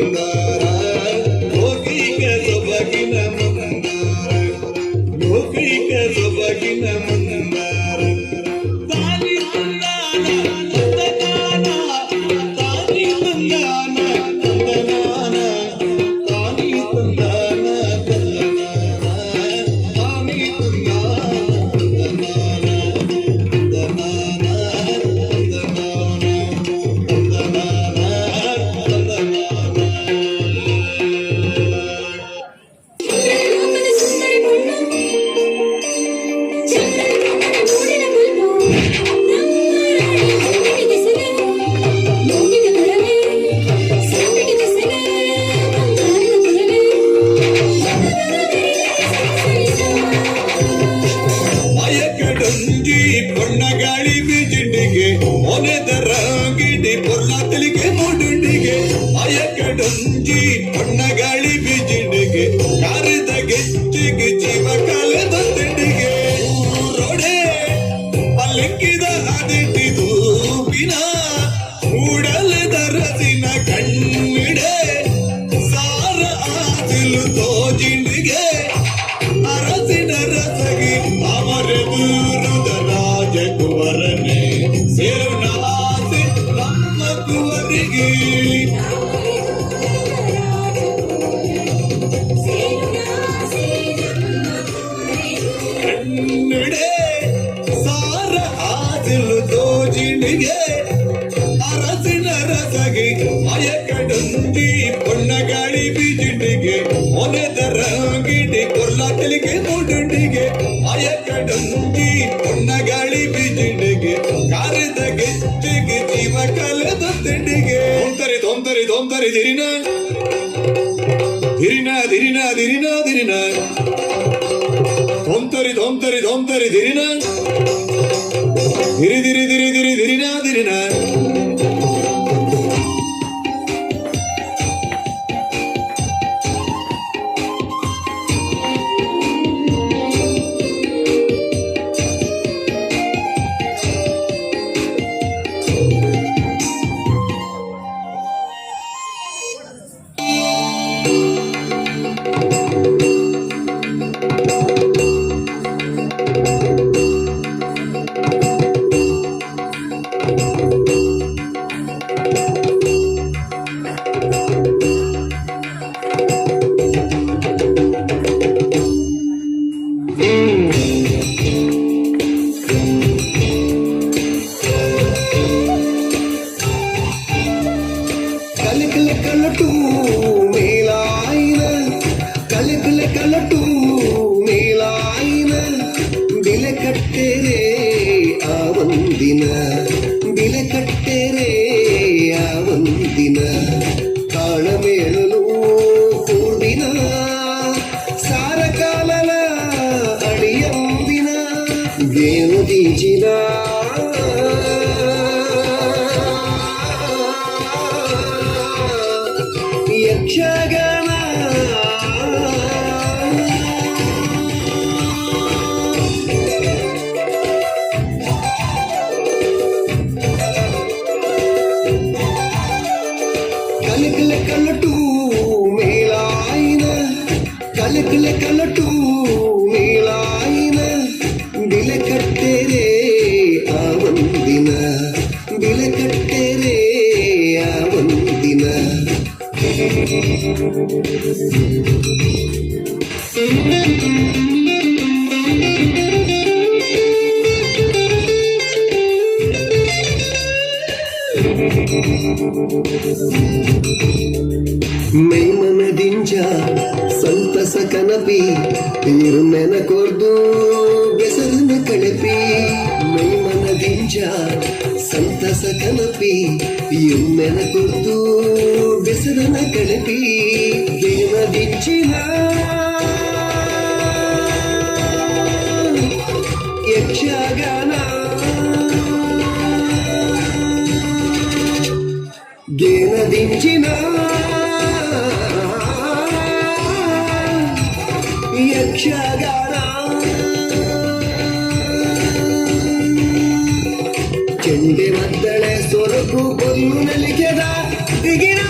ಮಂದಾರ ಲೋಕೈಕ ಸೊಬಗಿನ ಮಂದಾರ ಲೋಕೈಕ ಸೊಬಗಿನ ಮಂದಾರ ತಾನಿ ತಂದಾನ ತಂದನಾನ ತಾನಿ ತಂದಾನ ತಂದನಾನ ತಾನಿ ತಂದಾನ ತಂದನಾನ ತಾನಿ ತಂದಾನ పొన్నగాడి బిజిండిಗೆ ಒನೆದರಂಗಿಡಿ పొర్లాతలిಗೆ మూడుండిಗೆ అయకడుంజి పొన్నగాడి బిజిండిಗೆ కారిద ಗೆಚ್ಚಿಗೆ ಜೀವಕಾಲ ಬಂದಿಡಿಗೆ ರೋಡೆ ಪಲ್ಲಿಕ್ಕಿದ ಹಾದಿಟ್ಟಿದು ಬಿನ ಮೂಡಲೆ ದರಸಿನ ಕಣ್ಣಿಡೆ ಸಾರ ಆದಿಲು ತೋಜಿಂಡಿಗೆ ಅರಸಿನ ರಸಗಿ ಅವರೆದುರುದ ರಾಜಕುವರನೇ ಸೇರುನ ಆಸೆ ನಮ್ಮ ಕುವರಿಗೆ ಕಣ್ಣಿಡೆ ಸಾರ ಆದಿಲು ತೋಜಿಂಡಿಗೆ ಅರಸಿನ ರಸಗಿ ಅಯಕಡುಂದಿ పొన్నగాడి బిజిండిಗೆ ಒನೆದರಂಗಿಡಿ పొర్లాతలిಗೆ మూడుండిಗೆ అయకడుంది పొన్నగాడి బిజిండిಗೆ కారిద ಗೆಚ್ಚಿಗೆ ಜೀವಕಾಲದ ತಿಂಡಿಗೆ ತೊಂತರಿ ತೊಂತರಿ ತೊಂತರಿ ದಿರಿನ ದಿರಿನ ದಿರಿನ ದಿರಿನ ದಿರಿನ ತೊಂತರಿ ತೊಂತರಿ ತೊಂತರಿ ದಿರಿನ ದಿರಿ ದಿರಿ ದಿರಿ ದಿರಿ ದಿರಿನ ದಿರಿನ కలటు మేలాయిన కలటు మేలాయిన బిలకట్టెరే ఆవందిన బిలకట్టెరే ఆవందిన తాళమేళలు కూడిన సారకాలల అడియందిన వేణు దించిన యక్షగాన కలటు మేలాయిన కలటు మేలాయిన బిలకట్టెరే ఆవందిన బిలకట్టెరే ఆవందిన ಮೈಮನದಿಂಜ ಸಂತಸ ಕನಪಿ ಇರುಮೆನ ಕೊರ್ದು ಬೆಸರನ ಕಳಪಿ ಮೈಮನದಿಂಜ ಸಂತಸ ಕನಪಿ ಇರುಮೆನ ಕೊರ್ದು ಬೆಸರನ ಕಳಪಿ ದೇವದಿಂಚಿನ ಯಕ್ಷಗಾನ గేనదించిన యక్షగాన చెండి మద్దಳೆ సొరకు పొల్లు నలికెద దిగినా